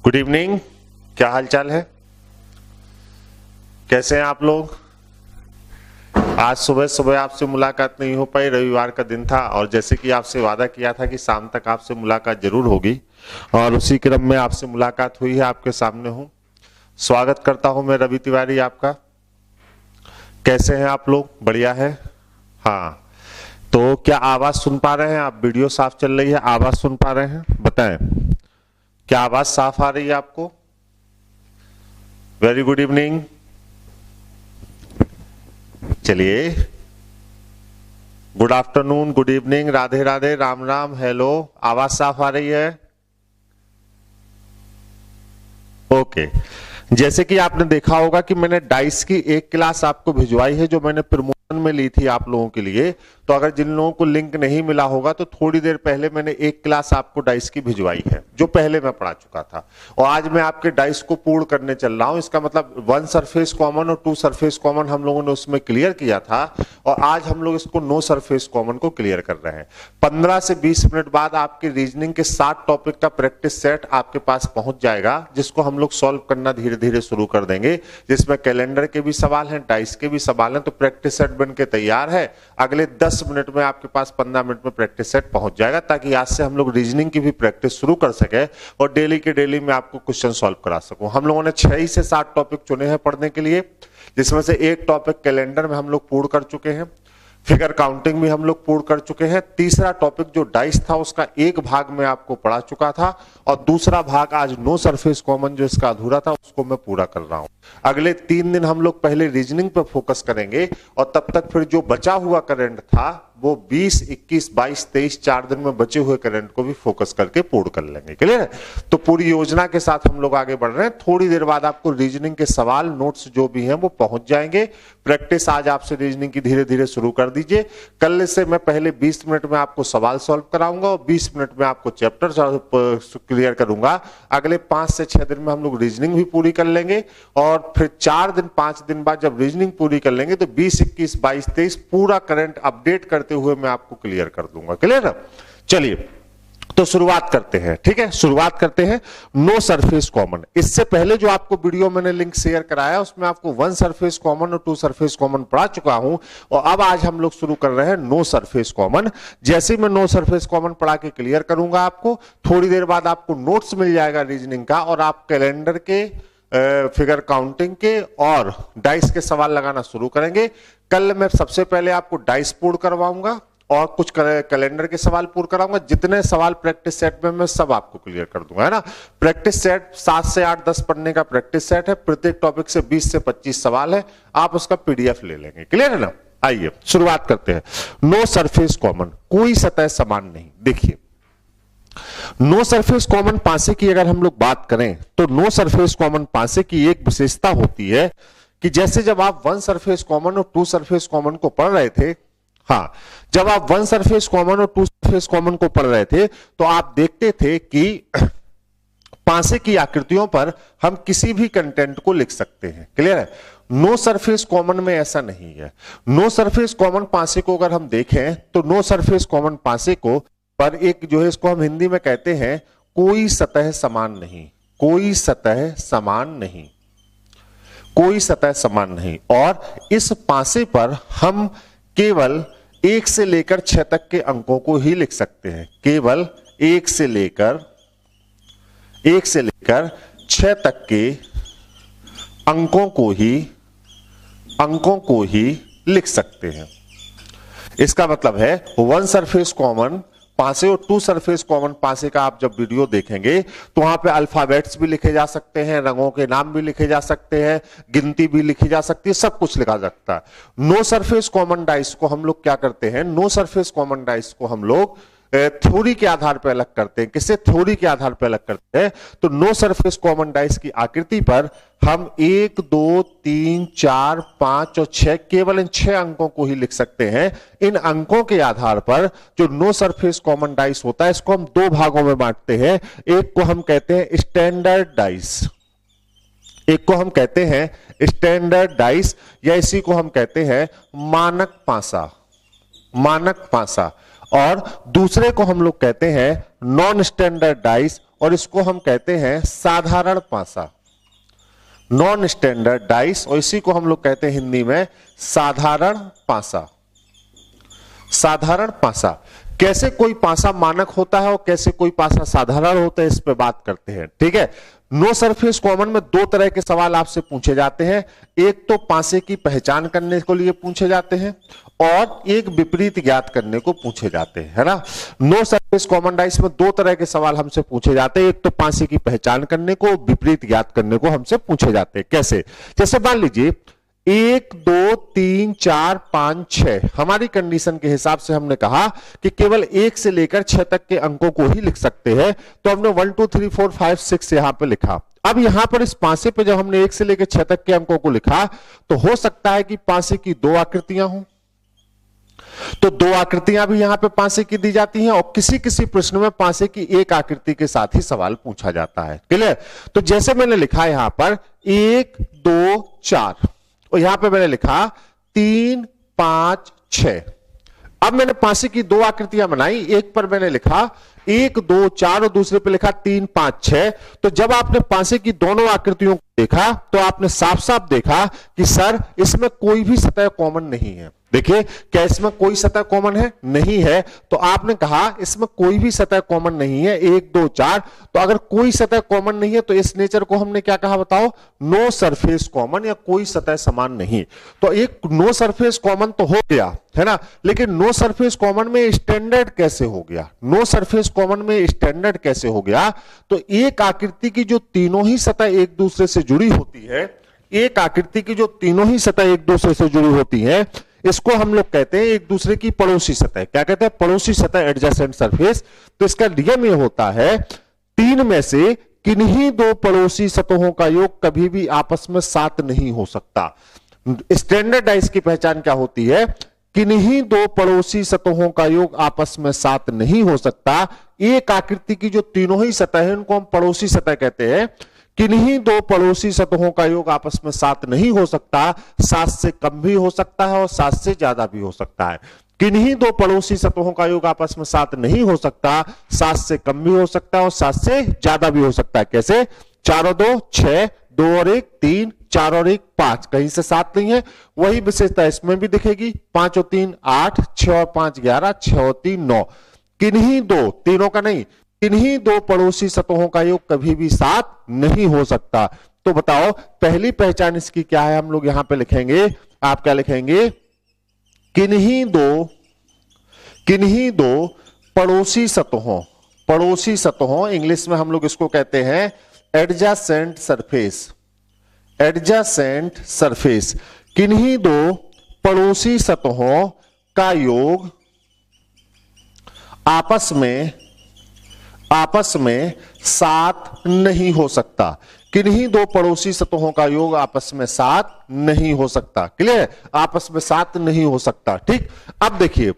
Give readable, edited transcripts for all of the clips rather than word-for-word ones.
Good evening. क्या हाल चाल है, कैसे हैं आप लोग? आज सुबह सुबह आपसे मुलाकात नहीं हो पाई, रविवार का दिन था और जैसे कि आपसे वादा किया था कि शाम तक आपसे मुलाकात जरूर होगी और उसी क्रम में आपसे मुलाकात हुई है। आपके सामने हूं, स्वागत करता हूं मैं रवि तिवारी आपका। कैसे हैं आप लोग? बढ़िया है। हाँ, तो क्या आवाज सुन पा रहे हैं आप? वीडियो साफ चल रही है, आवाज सुन पा रहे हैं? बताएं, क्या आवाज साफ आ रही है आपको? Very good evening. चलिए, good afternoon, good evening, Radhe Radhe, Ram Ram, hello. आवाज साफ आ रही है? ओके। जैसे कि आपने देखा होगा कि मैंने डाइस की एक क्लास आपको भिजवाई है जो मैंने प्रमोशन में ली थी आप लोगों के लिए। तो अगर जिन लोगों को लिंक नहीं मिला होगा तो थोड़ी देर पहले मैंने एक क्लास आपको डाइस की भिजवाई है जो पहले मैं पढ़ा चुका था और आज मैं आपके डाइस को पूर्ण करने चल रहा हूं। इसका मतलब 1 सरफेस कॉमन और 2 सरफेस कॉमन हम लोगों ने उसमें क्लियर किया था और आज हम लोग इसको 9 सरफेस कॉमन को क्लियर कर रहे हैं। 15 से 20 मिनट बाद आपके रीजनिंग के 7 टॉपिक का प्रैक्टिस सेट आपके पास पहुंच जाएगा जिसको हम लोग सॉल्व करना धीरे धीरे शुरू कर देंगे, जिसमें कैलेंडर के भी सवाल हैं, डाइस के भी सवाल हैं। तो प्रैक्टिस सेट बन के तैयार है। अगले 10 मिनट में आपके पास 15 मिनट में प्रैक्टिस सेट पहुंच जाएगा ताकि आज से हम लोग रीजनिंग की भी प्रैक्टिस शुरू कर सके और डेली के डेली में आपको क्वेश्चन सॉल्व करा सकूं। हम लोगों ने 6 से 7 टॉपिक चुने हैं पढ़ने के लिए, जिसमें से एक टॉपिक कैलेंडर में हम लोग पूर्ण कर चुके हैं, फिगर काउंटिंग भी हम लोग पूर्ण कर चुके हैं। तीसरा टॉपिक जो डाइस था उसका एक भाग में आपको पढ़ा चुका था और दूसरा भाग आज 9 सरफेस कॉमन जो इसका अधूरा था उसको मैं पूरा कर रहा हूं। अगले 3 दिन हम लोग पहले रीजनिंग पर फोकस करेंगे और तब तक फिर जो बचा हुआ करंट था वो 20, 21, 22, 23 4 दिन में बचे हुए करंट को भी फोकस करके पूर्ण कर लेंगे। क्लियर है? तो पूरी योजना के साथ हम लोग आगे बढ़ रहे हैं। थोड़ी देर बाद आपको रीजनिंग के सवाल नोट्स जो भी हैं वो पहुंच जाएंगे। प्रैक्टिस आज आपसे रीजनिंग की धीरे धीरे शुरू कर दीजिए। कल से मैं पहले 20 मिनट में आपको सवाल सॉल्व कराऊंगा और 20 मिनट में आपको चैप्टर क्लियर करूंगा। अगले 5 से 6 दिन में हम लोग रीजनिंग भी पूरी कर लेंगे और फिर 4 दिन 5 दिन बाद जब रीजनिंग पूरी कर लेंगे तो 20, 21, 22, 23 पूरा करंट अपडेट करते हुए मैं आपको क्लियर कर दूंगा। क्लियर है? चलिए, तो शुरुआत करते हैं। ठीक है, शुरुआत करते हैं 9 सरफेस कॉमन। इससे पहले जो आपको वीडियो मैंने लिंक शेयर कराया उसमें आपको 1 सरफेस कॉमन और 2 सरफेस कॉमन पढ़ा चुका हूं और अब आज हम लोग शुरू कर रहे हैं 9 सरफेस कॉमन। जैसे ही मैं 9 सरफेस कॉमन पढ़ा के क्लियर करूंगा आपको, थोड़ी देर बाद आपको नोट्स मिल जाएगा रीजनिंग का और आप कैलेंडर के, फिगर काउंटिंग के और डाइस के सवाल लगाना शुरू करेंगे। कल मैं सबसे पहले आपको डाइस पूर्ण करवाऊंगा और कुछ कैलेंडर के सवाल पूर्ण कराऊंगा। जितने सवाल प्रैक्टिस सेट में मैं सब आपको क्लियर कर दूंगा, है ना। प्रैक्टिस सेट 7 से 8, 10 पढ़ने का प्रैक्टिस सेट है। प्रत्येक टॉपिक से 20 से 25 सवाल है, आप उसका पीडीएफ ले लेंगे। क्लियर है ना? आइए शुरुआत करते हैं। 9 सरफेस कॉमन, कोई सतह समान नहीं। देखिए, 9 सरफेस कॉमन पासे की अगर हम लोग बात करें तो 9 सरफेस कॉमन पासे की एक विशेषता होती है कि जैसे जब आप 1 सरफेस कॉमन और 2 सरफेस कॉमन को पढ़ रहे थे, हाँ, जब आप 1 सरफेस कॉमन और 2 सरफेस कॉमन को पढ़ रहे थे तो आप देखते थे कि पासे की आकृतियों पर हम किसी भी कंटेंट को लिख सकते हैं। क्लियर है? 9 सरफेस कॉमन में ऐसा नहीं है। 9 सरफेस कॉमन पासे को अगर हम देखें तो 9 सरफेस कॉमन पासे को पर एक जो है इसको हम हिंदी में कहते हैं कोई सतह समान नहीं। कोई सतह समान नहीं, कोई सतह समान नहीं। और इस पासे पर हम केवल 1 से लेकर 6 तक के अंकों को ही लिख सकते हैं। केवल 1 से लेकर 6 तक के अंकों को ही लिख सकते हैं। इसका मतलब है 1 सरफेस कॉमन पासे और 2 सरफेस कॉमन पासे का आप जब वीडियो देखेंगे तो वहां पे अल्फाबेट्स भी लिखे जा सकते हैं, रंगों के नाम भी लिखे जा सकते हैं, गिनती भी लिखी जा सकती है, सब कुछ लिखा जा सकता है। 9 सरफेस कॉमन डाइस को हम लोग क्या करते हैं? 9 सरफेस कॉमन डाइस को हम लोग थ्योरी के आधार पर अलग करते हैं। किससे? थ्योरी के आधार पर अलग करते हैं। तो 9 सरफेस कॉमन डाइस की आकृति पर हम 1, 2, 3, 4, 5 और 6 केवल इन 6 अंकों को ही लिख सकते हैं। इन अंकों के आधार पर जो 9 सरफेस कॉमन डाइस होता है इसको हम 2 भागों में बांटते हैं। एक को हम कहते हैं स्टैंडर्ड डाइस, एक को हम कहते हैं स्टैंडर्ड डाइस या इसी को हम कहते हैं मानक पासा, मानक पासा, और दूसरे को हम लोग कहते हैं नॉन स्टैंडर्ड डाइस, और इसको हम कहते हैं साधारण पासा। नॉन स्टैंडर्ड डाइस, और इसी को हम लोग कहते हैं हिंदी में साधारण पासा। साधारण पासा, कैसे कोई पासा मानक होता है और कैसे कोई पासा साधारण होता है, इस पे बात करते हैं। ठीक है, नो सरफेस कॉमन में दो तरह के सवाल आपसे पूछे जाते हैं। एक तो पासे की पहचान करने के लिए पूछे जाते हैं और एक विपरीत ज्ञात करने को पूछे जाते हैं, है ना। नो सरफेस कॉमन डाइस में दो तरह के सवाल हमसे पूछे जाते हैं। एक तो पासे की पहचान करने को, विपरीत ज्ञात करने को हमसे पूछे जाते हैं। कैसे? जैसे मान लीजिए 1 2 3 4 5 6, हमारी कंडीशन के हिसाब से हमने कहा कि केवल 1 से लेकर 6 तक के अंकों को ही लिख सकते हैं, तो हमने 1 2 3 4 5 6 यहां पे लिखा। अब यहां पर इस पासे पे जब हमने 1 से लेकर 6 तक के अंकों को लिखा, तो हो सकता है कि पासे की दो आकृतियां हों, तो दो आकृतियां भी यहां पे पासे की दी जाती हैं, और किसी किसी प्रश्न में पासे की एक आकृति के साथ ही सवाल पूछा जाता है। क्लियर? तो जैसे मैंने लिखा यहां पर 1 2 4, और यहां पे मैंने लिखा 3 5 6। अब मैंने पासे की दो आकृतियां बनाई, एक पर मैंने लिखा 1 2 4 और दूसरे पे लिखा 3 5 6। तो जब आपने पासे की दोनों आकृतियों को देखा, तो आपने साफ साफ देखा कि सर इसमें कोई भी सतह कॉमन नहीं है। देखिए, क्या इसमें कोई सतह कॉमन है? नहीं है। तो आपने कहा इसमें कोई भी सतह कॉमन नहीं है, 1 2 4। तो अगर कोई सतह कॉमन नहीं है, तो इस नेचर को हमने क्या कहा बताओ? नो सरफेस कॉमन, या कोई सतह समान नहीं। तो एक नो सरफेस कॉमन तो हो गया, है ना, लेकिन नो सरफेस कॉमन में स्टैंडर्ड कैसे हो गया? नो सरफेस कॉमन में स्टैंडर्ड कैसे हो गया? तो एक आकृति की जो तीनों ही सतह एक दूसरे से जुड़ी होती है, एक आकृति की जो तीनों ही सतह एक दूसरे से जुड़ी होती है, इसको हम लोग कहते हैं एक दूसरे की पड़ोसी सतह। क्या कहते हैं? पड़ोसी सतह, एडजेसेंट सरफेस। तो इसका नियम यह होता है, तीन में से किन्हीं दो पड़ोसी सतहों का योग कभी भी आपस में साथ नहीं हो सकता। स्टैंडर्ड डाइस की पहचान क्या होती है? किन्हीं दो पड़ोसी सतहों का योग आपस में साथ नहीं हो सकता। एक आकृति की जो तीनों ही सतह है, उनको हम पड़ोसी सतह कहते हैं। किन्हीं दो पड़ोसी सतहों का योग आपस में 7 नहीं हो सकता। 7 से कम भी हो सकता है और 7 से ज्यादा भी हो सकता है। किन्हीं दो पड़ोसी सतहों का योग आपस में 7 नहीं हो सकता, 7 से कम भी हो सकता है और 7 से ज्यादा भी हो सकता है। कैसे? 4 और 2 6, 2 और 1 3, 4 और 1 5, कहीं से 7 नहीं है। वही विशेषता इसमें भी दिखेगी। 5 और 3 8, 6 और 5 11, 6 और 3 9। किन्हीं दो, तीनों का नहीं, किन्हीं दो पड़ोसी सतहों का योग कभी भी 7 नहीं हो सकता। तो बताओ पहली पहचान इसकी क्या है? हम लोग यहां पे लिखेंगे, आप क्या लिखेंगे? किन्हीं दो पड़ोसी सतहों, पड़ोसी सतहों, इंग्लिश में हम लोग इसको कहते हैं एडजेसेंट सरफेस। एडजेसेंट सरफेस, किन्हीं दो पड़ोसी सतहों का योग आपस में 7 नहीं हो सकता। किन्हीं दो पड़ोसी सतहों का योग आपस में 7 नहीं हो सकता। क्लियर? आपस में 7 नहीं हो सकता। ठीक, अब देखिए,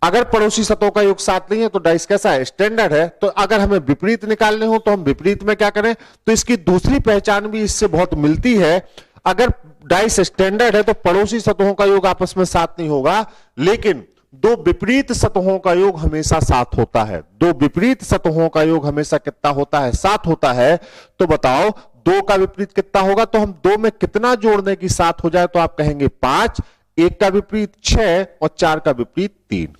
अगर पड़ोसी सतहों का योग 7 नहीं है, तो डाइस कैसा है? स्टैंडर्ड है। तो अगर हमें विपरीत निकालने हो, तो हम विपरीत में क्या करें? तो इसकी दूसरी पहचान भी इससे बहुत मिलती है। अगर डाइस स्टैंडर्ड है, तो पड़ोसी सतहों का योग आपस में 7 नहीं होगा, लेकिन दो विपरीत सतहों का योग हमेशा 7 होता है। दो विपरीत सतहों का योग हमेशा कितना होता है? 7 होता है। तो बताओ 2 का विपरीत कितना होगा? तो हम 2 में कितना जोड़ दें कि 7 हो जाए? तो आप कहेंगे 5, 1 का विपरीत 6 और 4 का विपरीत 3।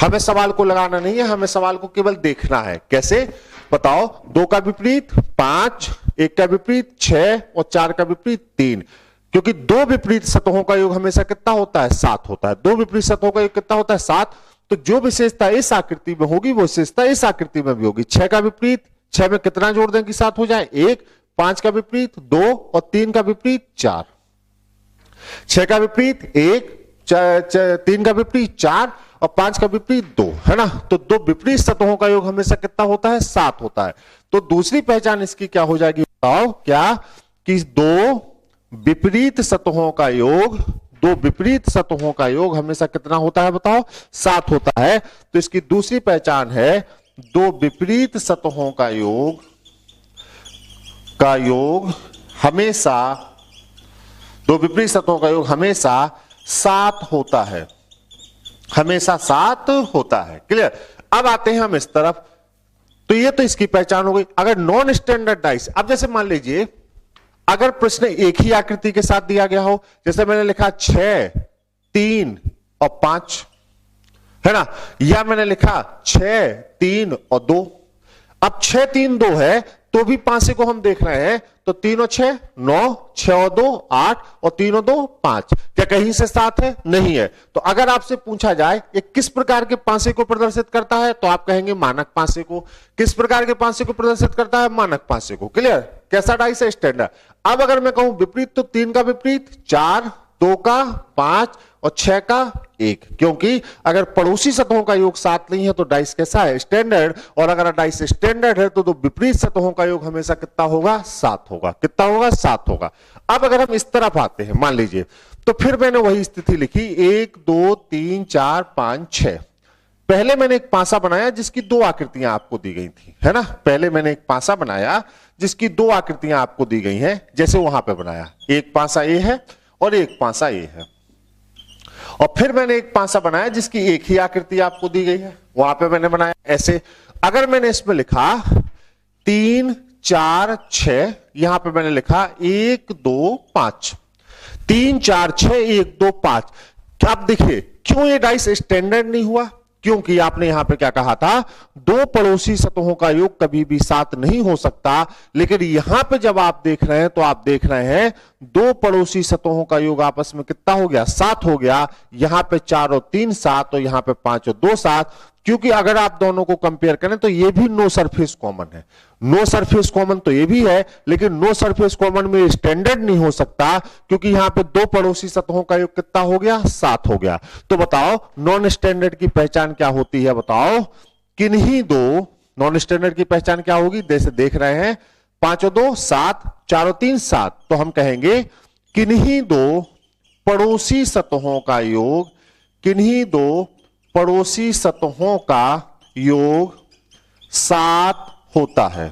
हमें सवाल को लगाना नहीं है, हमें सवाल को केवल देखना है। कैसे? बताओ, 2 का विपरीत 5, 1 का विपरीत 6 और 4 का विपरीत 3। क्योंकि दो विपरीत सतहों का योग हमेशा कितना होता है? 7 होता है। दो विपरीत सतहों का योग कितना होता है? 7। तो जो विशेषता इस आकृति में होगी, वो विशेषता इस आकृति में भी होगी। 6 का विपरीत, 6 में कितना जोड़ दें कि 7 हो जाए? 1। 5 का विपरीत 2 और 3 का विपरीत 4। 6 का विपरीत 1, 3 का विपरीत 4 और 5 का विपरीत 2, है ना। तो दो विपरीत सतहों का योग हमेशा कितना होता है? 7 होता है। तो दूसरी पहचान इसकी क्या हो जाएगी? बताओ क्या? कि दो विपरीत सतहों का योग, दो विपरीत सतहों का योग हमेशा कितना होता है? बताओ, 7 होता है। तो इसकी दूसरी पहचान है, दो विपरीत सतहों का योग हमेशा, दो विपरीत सतहों का योग हमेशा 7 होता है। हमेशा 7 होता है। क्लियर? अब आते हैं हम इस तरफ। तो ये तो इसकी पहचान हो गई। अगर नॉन स्टैंडर्ड डाइस, अब जैसे मान लीजिए अगर प्रश्न एक ही आकृति के साथ दिया गया हो, जैसे मैंने लिखा 6, 3 और 5, है ना, या मैंने लिखा 6, 3 और 2। अब 6, 3, 2 है तो भी 5 को हम देख रहे हैं, तो 3 और 6 9, 6 और 2 8 और 3 और 2 5। क्या कहीं से 7 है? नहीं है। तो अगर आपसे पूछा जाए ये किस प्रकार के 5 को प्रदर्शित करता है, तो आप कहेंगे मानक 5 को। किस प्रकार के 5 को प्रदर्शित करता है? मानक 5 को। क्लियर? कैसा डाइस है? स्टैंडर्ड। अब अगर मैं कहूं विपरीत, तो 3 का विपरीत 4, 2 का 5 और 6 का 1, क्योंकि अगर पड़ोसी सतहों का योग 7 नहीं है तो डाइस कैसा है? स्टैंडर्ड। और अगर डाइस स्टैंडर्ड है तो विपरीत सतहों का योग हमेशा कितना होगा? 7 होगा। कितना होगा? 7 होगा। अब अगर हम इस तरफ आते हैं, मान लीजिए, तो फिर मैंने वही स्थिति लिखी 1 2 3 4 5 6। पहले मैंने एक पासा बनाया जिसकी 2 आकृतियां आपको दी गई थी, है ना। पहले मैंने एक पासा बनाया जिसकी 2 आकृतियां आपको दी गई हैं, जैसे वहां पे बनाया। एक पासा ए है और एक पासा ए है। और फिर मैंने एक पासा बनाया जिसकी एक ही आकृति आपको दी गई है, वहां पे मैंने बनाया ऐसे। अगर मैंने इसमें लिखा 3 4 6, यहां पे मैंने लिखा 1 2 5, 3 4 6 1 2 5। अब देखिए क्यों ये डाइस स्टैंडर्ड नहीं हुआ? क्योंकि आपने यहां पे क्या कहा था? 2 पड़ोसी सतहों का योग कभी भी 7 नहीं हो सकता। लेकिन यहां पे जब आप देख रहे हैं तो आप देख रहे हैं 2 पड़ोसी सतहों का योग आपस में कितना हो गया? 7 हो गया। यहां पे 4 और 3 7 और यहां पे 5 और 2 7। क्योंकि अगर आप दोनों को कंपेयर करें तो ये भी नो सरफेस कॉमन है। नो सरफेस कॉमन तो ये भी है, लेकिन नो सरफेस कॉमन में स्टैंडर्ड नहीं हो सकता, क्योंकि यहां पे 2 पड़ोसी सतहों का योग कितना हो गया? 7 हो गया। तो बताओ नॉन स्टैंडर्ड की पहचान क्या होती है? बताओ किन्हीं 2 नॉन स्टैंडर्ड की पहचान क्या होगी? जैसे देख रहे हैं 5 और 2 7, 4 और 3 7। तो हम कहेंगे किन्हीं 2 पड़ोसी सतहों का योग, किन्हीं 2 पड़ोसी सतहों का योग 7 होता है।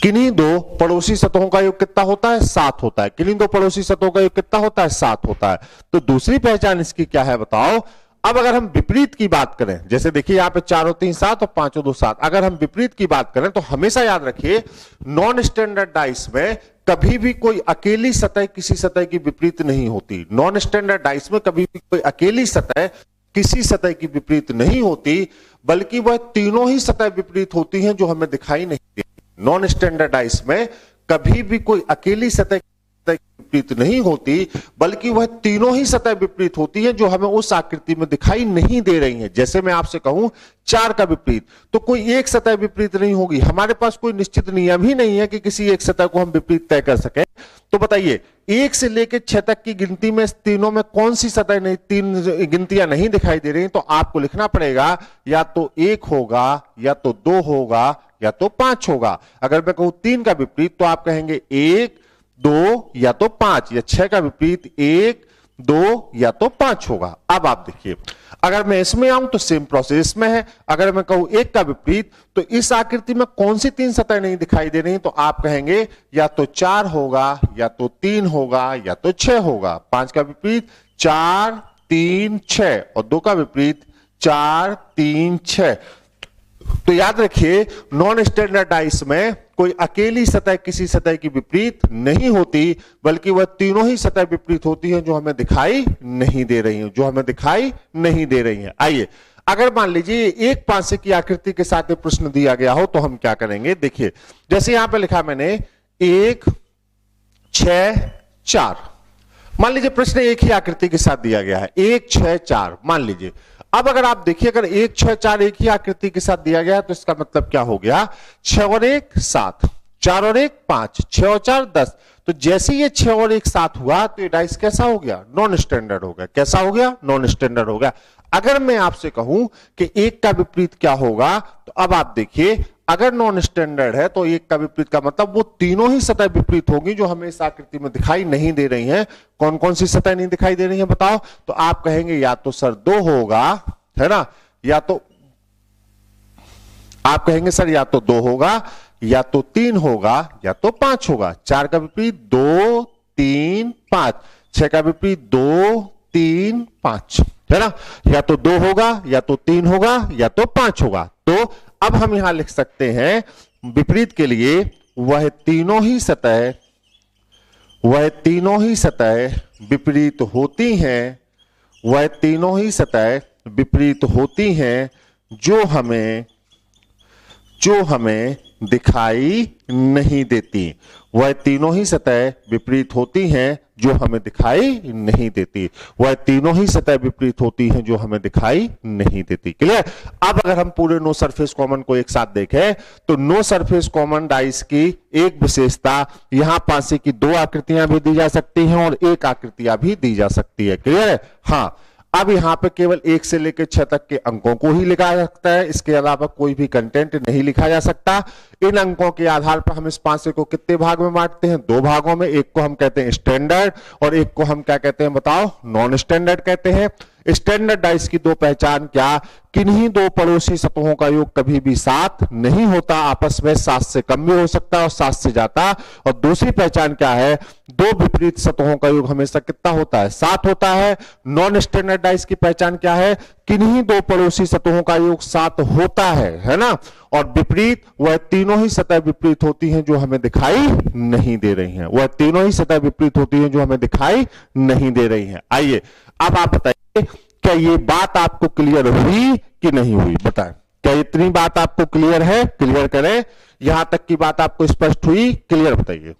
किन्हीं 2 पड़ोसी सतहों का योग कितना होता है? 7 होता है। किन्हीं 2 पड़ोसी सतहों का योग कितना होता है? 7 होता है। तो दूसरी पहचान इसकी क्या है? बताओ। अब अगर हम विपरीत की बात करें, जैसे देखिए यहां पे 4 और 3 7 और 5 और 2 7, अगर हम विपरीत की बात करें तो हमेशा याद रखिए नॉन स्टैंडर्ड डाइस में कभी भी कोई अकेली सतह किसी सतह की विपरीत नहीं होती। नॉन स्टैंडर्ड डाइस में कभी भी कोई अकेली सतह किसी सतह की विपरीत नहीं होती, बल्कि वह तीनों ही सतह विपरीत होती हैं जो हमें दिखाई नहीं देती। नॉन स्टैंडर्ड डाइस में कभी भी कोई अकेली सतह विपरीत नहीं होती, बल्कि वह तीनों ही सतह विपरीत होती हैं जो हमें उस आकृति में दिखाई नहीं दे रही हैं। जैसे मैं आपसे कहूं 4 का विपरीत, तो कोई एक सतह विपरीत नहीं होगी। हमारे पास कोई निश्चित नियम ही नहीं है कि किसी एक सतह को हम विपरीत तय कर सकें। तो बताइए 1 से लेकर 6 तक की गिनती में तीनों में कौन सी सतह नहीं, 3 गिनतियां नहीं दिखाई दे रही? तो आपको लिखना पड़ेगा या तो 1 होगा, या तो 2 होगा, या तो 5 होगा। अगर मैं कहूं 3 का विपरीत तो आप कहेंगे 1 2 या तो 5, या 6 का विपरीत 1 2 या तो 5 होगा। अब आप देखिए अगर मैं इसमें आऊं तो सेम प्रोसेस में है। अगर मैं कहूं 1 का विपरीत तो इस आकृति में कौन सी 3 सतह नहीं दिखाई दे रही? तो आप कहेंगे या तो 4 होगा, या तो 3 होगा, या तो 6 होगा। 5 का विपरीत 4 3 6 और 2 का विपरीत 4 3 6। तो याद रखिए नॉन स्टैंडर्ड डाइस में कोई अकेली सतह किसी सतह की विपरीत नहीं होती, बल्कि वह तीनों ही सतह विपरीत होती हैं जो हमें दिखाई नहीं दे रही हैं, जो हमें दिखाई नहीं दे रही हैं। आइए अगर मान लीजिए एक पासे की आकृति के साथ एक प्रश्न दिया गया हो तो हम क्या करेंगे? देखिए जैसे यहां पे लिखा मैंने 1 6 4। मान लीजिए प्रश्न एक ही आकृति के साथ दिया गया है 1 6 4 मान लीजिए। अब अगर आप देखिए अगर 1 6 4 एक ही आकृति के साथ दिया गया है तो इसका मतलब क्या हो गया? 6 और 1 7, 4 और 1 5, 6 और 4 10। तो जैसे ये 6 और 1 7 हुआ तो ये डाइस कैसा हो गया? नॉन स्टैंडर्ड हो गया। कैसा हो गया? नॉन स्टैंडर्ड हो गया। अगर मैं आपसे कहूं कि 1 का विपरीत क्या होगा, तो अब आप देखिए अगर नॉन स्टैंडर्ड है तो 1 का विपरीत का मतलब वो तीनों ही सतह विपरीत होगी जो हमें इस आकृति में दिखाई नहीं दे रही हैं। कौन कौन सी सतह नहीं दिखाई दे रही है बताओ? तो आप कहेंगे या तो सर 2 होगा, है ना, या तो आप कहेंगे सर या तो 2 होगा, या तो 3 होगा, या तो 5 होगा। 4 का विपरीत 2 3 5, 6 का विपरीत 2 3 5, है ना, या तो 2 होगा, या तो 3 होगा, या तो 5 होगा। तो अब हम यहां लिख सकते हैं विपरीत के लिए वह तीनों ही सतह विपरीत होती हैं, वह तीनों ही सतह विपरीत होती हैं जो हमें दिखाई नहीं देती। वह तीनों ही सतह विपरीत होती हैं जो हमें दिखाई नहीं देती। वह तीनों ही सतह विपरीत होती हैं जो हमें दिखाई नहीं देती। क्लियर? अब अगर हम पूरे नो सरफेस कॉमन को एक साथ देखें तो नो सरफेस कॉमन डाइस की एक विशेषता, यहां पासे की दो आकृतियां भी दी जा सकती हैं और एक आकृतियां भी दी जा सकती है। क्लियर है? हाँ, अब यहां पे केवल 1 से लेकर 6 तक के अंकों को ही लिखा जा सकता है, इसके अलावा कोई भी कंटेंट नहीं लिखा जा सकता। इन अंकों के आधार पर हम इस पासे को कितने भाग में बांटते हैं? 2 भागों में। एक को हम कहते हैं स्टैंडर्ड और एक को हम क्या कहते हैं बताओ? नॉन स्टैंडर्ड कहते हैं। स्टैंडर्ड डाइस की दो पहचान क्या? किन्हीं दो पड़ोसी सतहों का योग कभी भी 7 नहीं होता, आपस में 7 से कम भी हो सकता है और 7 से ज्यादा। और दूसरी पहचान क्या है? दो विपरीत सतहों का योग हमेशा कितना होता है? 7 होता है। नॉन स्टैंडर्ड डाइस की पहचान क्या है? किन्हीं दो पड़ोसी सतहों का योग 7 होता है ना? और विपरीत, वह तीनों ही सतह विपरीत होती हैं जो हमें दिखाई नहीं दे रही हैं। वह तीनों ही सतह विपरीत होती हैं जो हमें दिखाई नहीं दे रही हैं। आइए अब आप बताइए, क्या ये बात आपको क्लियर हुई कि नहीं हुई? बताएं, क्या इतनी बात आपको क्लियर है? क्लियर करें। यहां तक की बात आपको स्पष्ट हुई? क्लियर बताइए।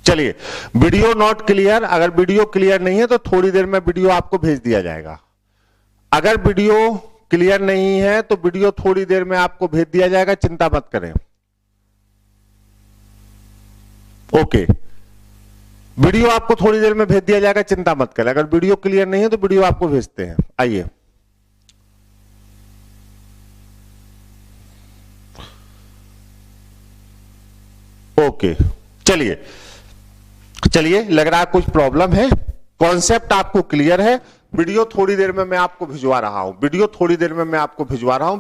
चलिए, वीडियो नॉट क्लियर, अगर वीडियो क्लियर नहीं है तो थोड़ी देर में वीडियो आपको भेज दिया जाएगा। अगर वीडियो क्लियर नहीं है तो वीडियो थोड़ी देर में आपको भेज दिया जाएगा, चिंता मत करें। ओके, वीडियो आपको थोड़ी देर में भेज दिया जाएगा, चिंता मत करें। अगर वीडियो क्लियर नहीं है तो वीडियो आपको भेजते हैं। आइए, ओके, चलिए लग रहा है कुछ प्रॉब्लम है। कॉन्सेप्ट आपको क्लियर है। वीडियो थोड़ी देर में मैं आपको भिजवा रहा हूं,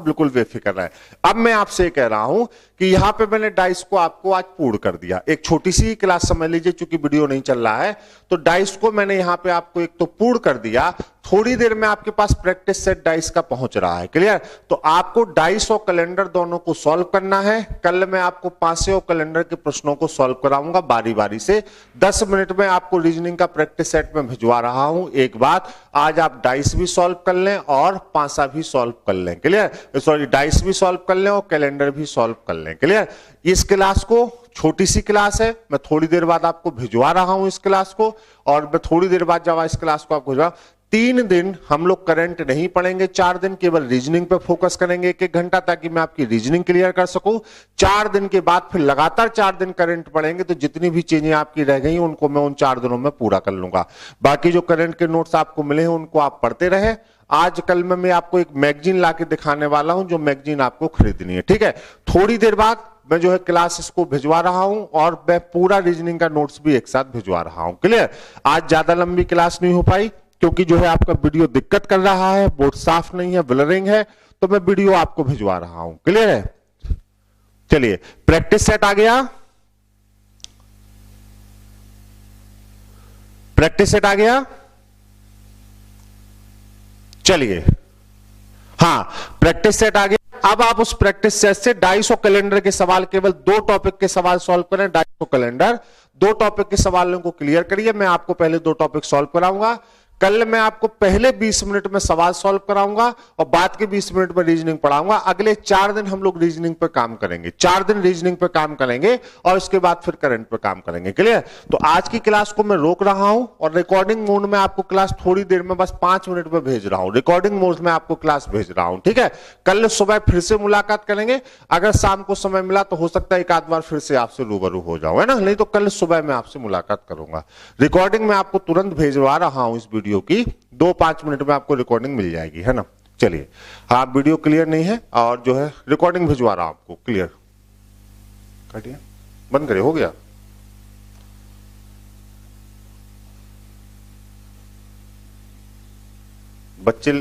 बिल्कुल बेफिक्र रहे। अब मैं आपसे कह रहा हूं कि यहां पे मैंने डाइस को आपको आज पूर्ण कर दिया। एक छोटी सी क्लास समझ लीजिए, चूंकि वीडियो नहीं चल रहा है तो डाइस को मैंने यहां पे आपको एक तो पूर्ण कर दिया। थोड़ी देर में आपके पास प्रैक्टिस सेट डाइस का पहुंच रहा है। क्लियर? तो आपको डाइस और कैलेंडर दोनों को सॉल्व करना है। कल मैं आपको पासे और कैलेंडर के प्रश्नों को सॉल्व कराऊंगा बारी बारी से। 10 मिनट में आपको रीजनिंग का प्रैक्टिस सेट में भिजवा रहा हूं। एक बात, आज आप डाइस भी सॉल्व कर लें और पासा भी सॉल्व कर लें। क्लियर? सॉरी, डाइस भी सॉल्व कर लें और कैलेंडर भी सॉल्व कर लें। क्लियर? इस क्लास को, छोटी सी क्लास है, मैं थोड़ी देर बाद आपको भिजवा रहा हूं इस क्लास को, और मैं थोड़ी देर बाद जब इस क्लास को आपको भिजवा, 3 दिन हम लोग करंट नहीं पढ़ेंगे, 4 दिन केवल रीजनिंग पे फोकस करेंगे 1-1 घंटा, ताकि मैं आपकी रीजनिंग क्लियर कर सकूं। 4 दिन के बाद फिर लगातार 4 दिन करंट पढ़ेंगे, तो जितनी भी चीजें आपकी रह गई उनको मैं उन 4 दिनों में पूरा कर लूंगा। बाकी जो करंट के नोट्स आपको मिले हैं उनको आप पढ़ते रहे। आज कल में मैं आपको एक मैगजीन लाके दिखाने वाला हूं, जो मैगजीन आपको खरीदनी है। ठीक है? थोड़ी देर बाद मैं जो है क्लास इसको भिजवा रहा हूं और मैं पूरा रीजनिंग का नोट्स भी एक साथ भिजवा रहा हूं। क्लियर? आज ज्यादा लंबी क्लास नहीं हो पाई क्योंकि जो है आपका वीडियो दिक्कत कर रहा है, बोर्ड साफ नहीं है, ब्लरिंग है, तो मैं वीडियो आपको भिजवा रहा हूं। क्लियर है? चलिए, प्रैक्टिस सेट आ गया, प्रैक्टिस सेट आ गया। चलिए, हाँ, प्रैक्टिस सेट आ गया। अब आप उस प्रैक्टिस सेट से डाइस और कैलेंडर के सवाल, केवल 2 टॉपिक के सवाल सॉल्व करें। डाइस और कैलेंडर 2 टॉपिक के सवालों को क्लियर करिए। मैं आपको पहले 2 टॉपिक सॉल्व कराऊंगा। कल मैं आपको पहले 20 मिनट में सवाल सॉल्व कराऊंगा और बाद के 20 मिनट में रीजनिंग पढ़ाऊंगा। अगले 4 दिन हम लोग रीजनिंग पे काम करेंगे, 4 दिन रीजनिंग पे काम करेंगे और उसके बाद फिर करंट पे काम करेंगे। क्लियर? तो आज की क्लास को मैं रोक रहा हूं और रिकॉर्डिंग मोड में आपको क्लास थोड़ी देर में, बस 5 मिनट में भेज रहा हूं। रिकॉर्डिंग मोड में आपको क्लास भेज रहा हूं। ठीक है? कल सुबह फिर से मुलाकात करेंगे। अगर शाम को समय मिला तो हो सकता है एक आध बार फिर से आपसे रूबरू हो जाऊं, है ना? नहीं तो कल सुबह मैं आपसे मुलाकात करूंगा। रिकॉर्डिंग में आपको तुरंत भेजवा रहा हूं इस वीडियो की, 2-5 मिनट में आपको रिकॉर्डिंग मिल जाएगी, है ना? चलिए, हाँ, वीडियो क्लियर नहीं है और जो है रिकॉर्डिंग भिजवा रहा हूं आपको। क्लियर? काटिए, बंद करिए, हो गया। बच्चे